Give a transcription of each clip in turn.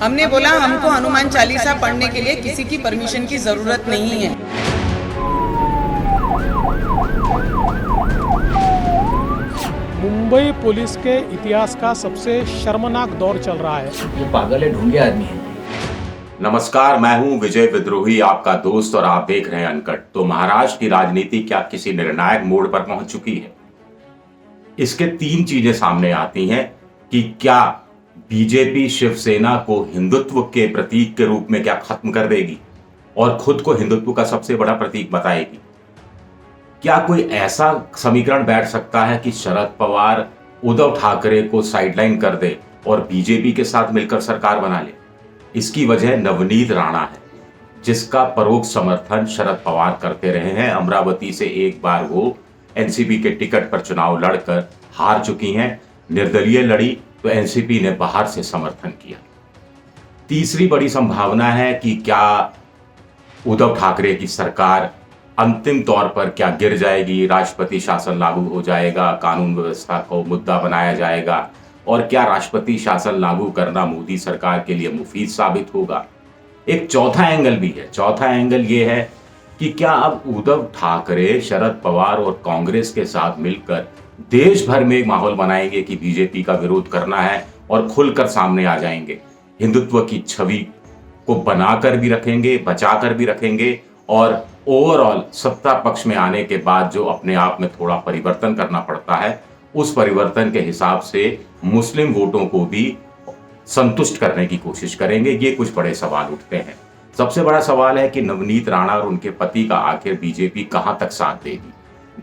हमने बोला हमको हनुमान चालीसा पढ़ने के लिए किसी की परमिशन की जरूरत नहीं है। मुंबई पुलिस के इतिहास का सबसे शर्मनाक दौर चल रहा है। ये पागल है, ढूंढे आदमी है। नमस्कार, मैं हूं विजय विद्रोही, आपका दोस्त, और आप देख रहे हैं अनकट। तो महाराष्ट्र की राजनीति क्या किसी निर्णायक मोड़ पर पहुंच चुकी है? इसके तीन चीजें सामने आती हैं कि क्या बीजेपी शिवसेना को हिंदुत्व के प्रतीक के रूप में क्या खत्म कर देगी और खुद को हिंदुत्व का सबसे बड़ा प्रतीक बताएगी? क्या कोई ऐसा समीकरण बैठ सकता है कि शरद पवार उद्धव ठाकरे को साइडलाइन कर दे और बीजेपी के साथ मिलकर सरकार बना ले? इसकी वजह नवनीत राणा है, जिसका परोक्ष समर्थन शरद पवार करते रहे हैं। अमरावती से एक बार वो एनसीपी के टिकट पर चुनाव लड़कर हार चुकी हैं। निर्दलीय लड़ी तो एनसीपी ने बाहर से समर्थन किया। तीसरी बड़ी संभावना है कि क्या उद्धव ठाकरे की सरकार अंतिम तौर पर क्या गिर जाएगी, राष्ट्रपति शासन लागू हो जाएगा, कानून व्यवस्था को मुद्दा बनाया जाएगा, और क्या राष्ट्रपति शासन लागू करना मोदी सरकार के लिए मुफीद साबित होगा? एक चौथा एंगल भी है। चौथा एंगल ये है कि क्या अब उद्धव ठाकरे, शरद पवार और कांग्रेस के साथ मिलकर देश भर में एक माहौल बनाएंगे कि बीजेपी का विरोध करना है और खुलकर सामने आ जाएंगे, हिंदुत्व की छवि को बनाकर भी रखेंगे, बचाकर भी रखेंगे, और ओवरऑल सत्ता पक्ष में आने के बाद जो अपने आप में थोड़ा परिवर्तन करना पड़ता है, उस परिवर्तन के हिसाब से मुस्लिम वोटों को भी संतुष्ट करने की कोशिश करेंगे। ये कुछ बड़े सवाल उठते हैं। सबसे बड़ा सवाल है कि नवनीत राणा और उनके पति का आखिर बीजेपी कहां तक साथ देगी?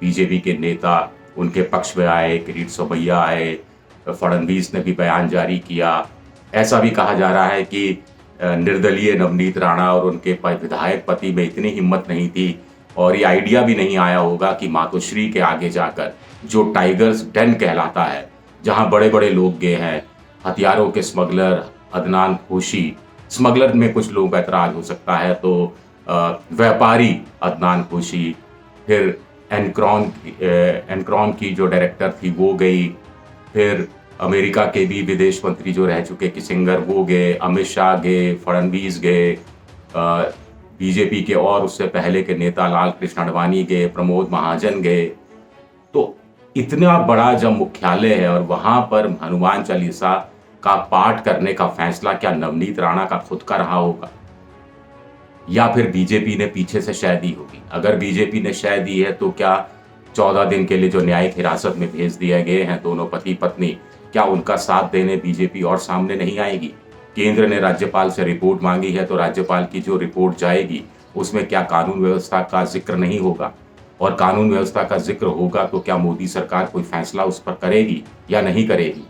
बीजेपी के नेता उनके पक्ष में आए, किरीट सोमैया आए, फडणवीस ने भी बयान जारी किया। ऐसा भी कहा जा रहा है कि निर्दलीय नवनीत राणा और उनके विधायक पति में इतनी हिम्मत नहीं थी और ये आइडिया भी नहीं आया होगा कि मातोश्री के आगे जाकर जो टाइगर्स डेन कहलाता है, जहां बड़े बड़े लोग गए हैं, हथियारों के स्मगलर अदनान खुशी, स्मगलर में कुछ लोग ऐतराज हो सकता है, तो व्यापारी अदनान खुशी, फिर एनक्रॉन की जो डायरेक्टर थी वो गई, फिर अमेरिका के भी विदेश मंत्री जो रह चुके किसिंगर वो गए, अमित शाह गए, फडणवीस गए, बीजेपी के और उससे पहले के नेता लाल कृष्ण आडवाणी गए, प्रमोद महाजन गए। तो इतना बड़ा जब मुख्यालय है और वहां पर हनुमान चालीसा का पाठ करने का फैसला क्या नवनीत राणा का खुद का रहा होगा या फिर बीजेपी ने पीछे से शय दी होगी? अगर बीजेपी ने शय दी है तो क्या 14 दिन के लिए जो न्यायिक हिरासत में भेज दिए गए हैं दोनों पति पत्नी, क्या उनका साथ देने बीजेपी और सामने नहीं आएगी? केंद्र ने राज्यपाल से रिपोर्ट मांगी है, तो राज्यपाल की जो रिपोर्ट जाएगी उसमें क्या कानून व्यवस्था का जिक्र नहीं होगा? और कानून व्यवस्था का जिक्र होगा तो क्या मोदी सरकार कोई फैसला उस पर करेगी या नहीं करेगी?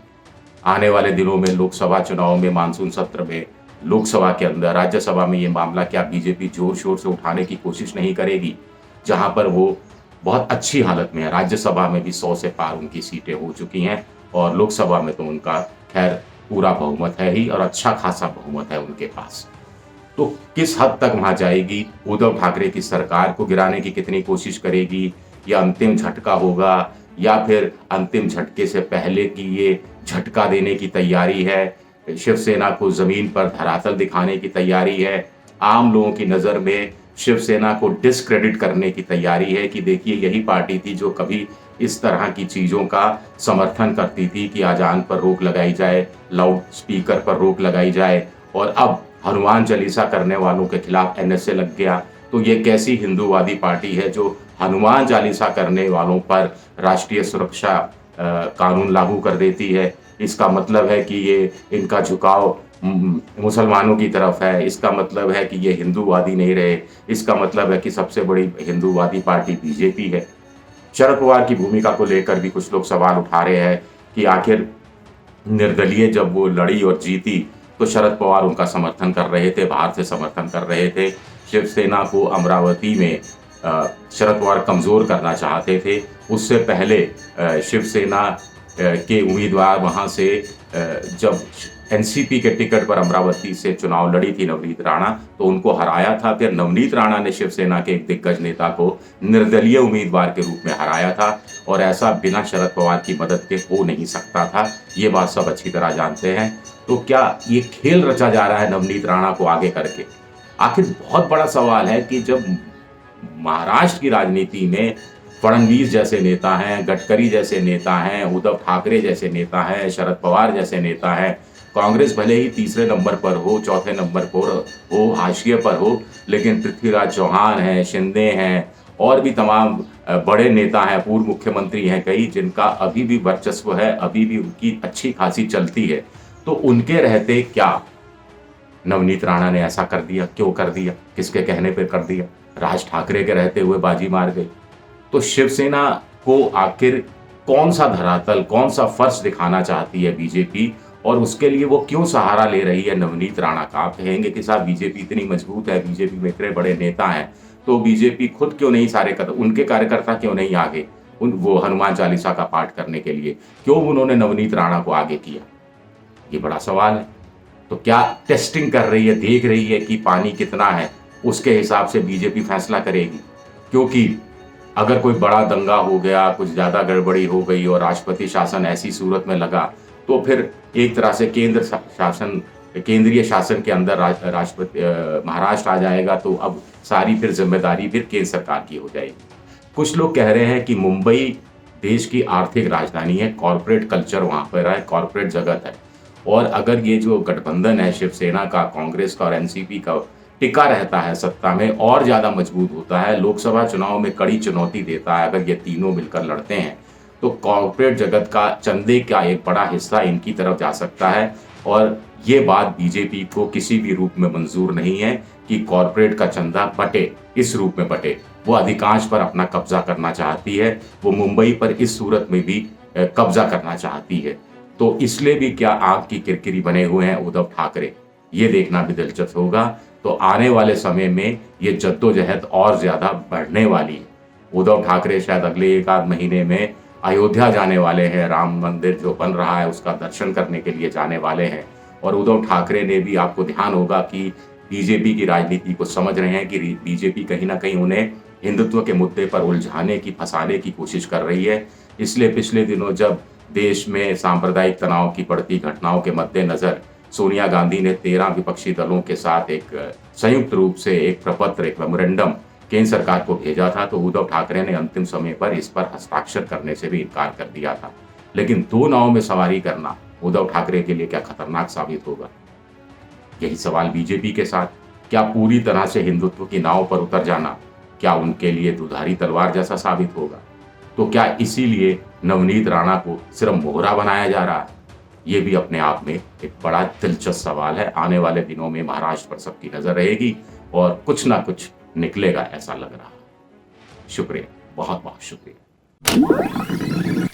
आने वाले दिनों में लोकसभा चुनाव में, मानसून सत्र में, लोकसभा के अंदर, राज्यसभा में ये मामला क्या बीजेपी जोर शोर से उठाने की कोशिश नहीं करेगी? जहां पर वो बहुत अच्छी हालत में है। राज्यसभा में भी 100 से पार उनकी सीटें हो चुकी हैं और लोकसभा में तो उनका खैर पूरा बहुमत है ही और अच्छा खासा बहुमत है उनके पास। तो किस हद तक वहां जाएगी? उद्धव ठाकरे की सरकार को गिराने की कितनी कोशिश करेगी? या अंतिम झटका होगा या फिर अंतिम झटके से पहले की ये झटका देने की तैयारी है? शिवसेना को जमीन पर धरातल दिखाने की तैयारी है? आम लोगों की नजर में शिवसेना को डिस्क्रेडिट करने की तैयारी है कि देखिए यही पार्टी थी जो कभी इस तरह की चीजों का समर्थन करती थी कि अजान पर रोक लगाई जाए, लाउड स्पीकर पर रोक लगाई जाए, और अब हनुमान चालीसा करने वालों के खिलाफ एनएसए लग गया। तो ये कैसी हिंदूवादी पार्टी है जो हनुमान चालीसा करने वालों पर राष्ट्रीय सुरक्षा कानून लागू कर देती है? इसका मतलब है कि ये इनका झुकाव मुसलमानों की तरफ है, इसका मतलब है कि ये हिंदूवादी नहीं रहे, इसका मतलब है कि सबसे बड़ी हिंदूवादी पार्टी बीजेपी है। शरद पवार की भूमिका को लेकर भी कुछ लोग सवाल उठा रहे हैं कि आखिर निर्दलीय जब वो लड़ी और जीती तो शरद पवार उनका समर्थन कर रहे थे, बाहर से समर्थन कर रहे थे। शिवसेना को अमरावती में शरद पवार कमज़ोर करना चाहते थे। उससे पहले शिवसेना के उम्मीदवार वहाँ से जब एनसीपी के टिकट पर अमरावती से चुनाव लड़ी थी नवनीत राणा, तो उनको हराया था। फिर नवनीत राणा ने शिवसेना के एक दिग्गज नेता को निर्दलीय उम्मीदवार के रूप में हराया था, और ऐसा बिना शरद पवार की मदद के हो नहीं सकता था। ये बात सब अच्छी तरह जानते हैं। तो क्या ये खेल रचा जा रहा है नवनीत राणा को आगे करके? आखिर बहुत बड़ा सवाल है कि जब महाराष्ट्र की राजनीति में फडणवीस जैसे नेता हैं, गडकरी जैसे नेता हैं, उद्धव ठाकरे जैसे नेता हैं, शरद पवार जैसे नेता हैं, कांग्रेस भले ही तीसरे नंबर पर हो, चौथे नंबर पर हो, हाशिए पर हो, लेकिन पृथ्वीराज चौहान हैं, शिंदे हैं और भी तमाम बड़े नेता हैं, पूर्व मुख्यमंत्री हैं कई, जिनका अभी भी वर्चस्व है, अभी भी उनकी अच्छी खासी चलती है। तो उनके रहते क्या नवनीत राणा ने ऐसा कर दिया? क्यों कर दिया? किसके कहने पर कर दिया? राज ठाकरे के रहते हुए बाजी मार गई। तो शिवसेना को आखिर कौन सा धरातल, कौन सा फर्श दिखाना चाहती है बीजेपी, और उसके लिए वो क्यों सहारा ले रही है नवनीत राणा का? आप कहेंगे कि साहब बीजेपी इतनी मजबूत है, बीजेपी में इतने बड़े नेता हैं, तो बीजेपी खुद क्यों नहीं सारे कदम, उनके कार्यकर्ता क्यों नहीं आगे वो हनुमान चालीसा का पाठ करने के लिए? क्यों उन्होंने नवनीत राणा को आगे किया? ये बड़ा सवाल है। तो क्या टेस्टिंग कर रही है, देख रही है कि पानी कितना है, उसके हिसाब से बीजेपी फैसला करेगी? क्योंकि अगर कोई बड़ा दंगा हो गया, कुछ ज़्यादा गड़बड़ी हो गई और राष्ट्रपति शासन ऐसी सूरत में लगा, तो फिर एक तरह से केंद्रीय शासन के अंदर राष्ट्रपति महाराष्ट्र आ जाएगा, तो अब सारी फिर जिम्मेदारी फिर केंद्र सरकार की हो जाएगी। कुछ लोग कह रहे हैं कि मुंबई देश की आर्थिक राजधानी है, कॉरपोरेट कल्चर वहाँ पर है, कॉरपोरेट जगत है, और अगर ये जो गठबंधन है शिवसेना का, कांग्रेस का और एनसीपी का टिका रहता है सत्ता में, और ज़्यादा मजबूत होता है, लोकसभा चुनाव में कड़ी चुनौती देता है अगर ये तीनों मिलकर लड़ते हैं, तो कॉरपोरेट जगत का चंदे का एक बड़ा हिस्सा इनकी तरफ जा सकता है। और ये बात बीजेपी को किसी भी रूप में मंजूर नहीं है कि कॉरपोरेट का चंदा बटे, इस रूप में बटे। वो अधिकांश पर अपना कब्जा करना चाहती है, वो मुंबई पर इस सूरत में भी कब्जा करना चाहती है। तो इसलिए भी क्या आग की किरकिरी बने हुए हैं उद्धव ठाकरे, ये देखना भी दिलचस्प होगा। तो आने वाले समय में ये जद्दोजहद और ज़्यादा बढ़ने वाली है। उद्धव ठाकरे शायद अगले एक आध महीने में अयोध्या जाने वाले हैं, राम मंदिर जो बन रहा है उसका दर्शन करने के लिए जाने वाले हैं। और उद्धव ठाकरे ने भी, आपको ध्यान होगा कि बीजेपी की राजनीति को समझ रहे हैं कि बीजेपी कहीं ना कहीं उन्हें हिंदुत्व के मुद्दे पर उलझाने की, फंसाने की कोशिश कर रही है। इसलिए पिछले दिनों जब देश में सांप्रदायिक तनाव की बढ़ती घटनाओं के मद्देनज़र सोनिया गांधी ने 13 विपक्षी दलों के साथ एक संयुक्त रूप से एक प्रपत्र, एक मेमोरेंडम केंद्र सरकार को भेजा था, तो उद्धव ठाकरे ने अंतिम समय पर इस पर हस्ताक्षर करने से भी इनकार कर दिया था। लेकिन दो नावों में सवारी करना उद्धव ठाकरे के लिए क्या खतरनाक साबित होगा? यही सवाल बीजेपी के साथ, क्या पूरी तरह से हिंदुत्व की नाव पर उतर जाना क्या उनके लिए दुधारी तलवार जैसा साबित होगा? तो क्या इसीलिए नवनीत राणा को सिर्फ मोहरा बनाया जा रहा है? ये भी अपने आप में एक बड़ा दिलचस्प सवाल है। आने वाले दिनों में महाराष्ट्र पर सबकी नजर रहेगी और कुछ ना कुछ निकलेगा, ऐसा लग रहा है। शुक्रिया, बहुत बहुत शुक्रिया।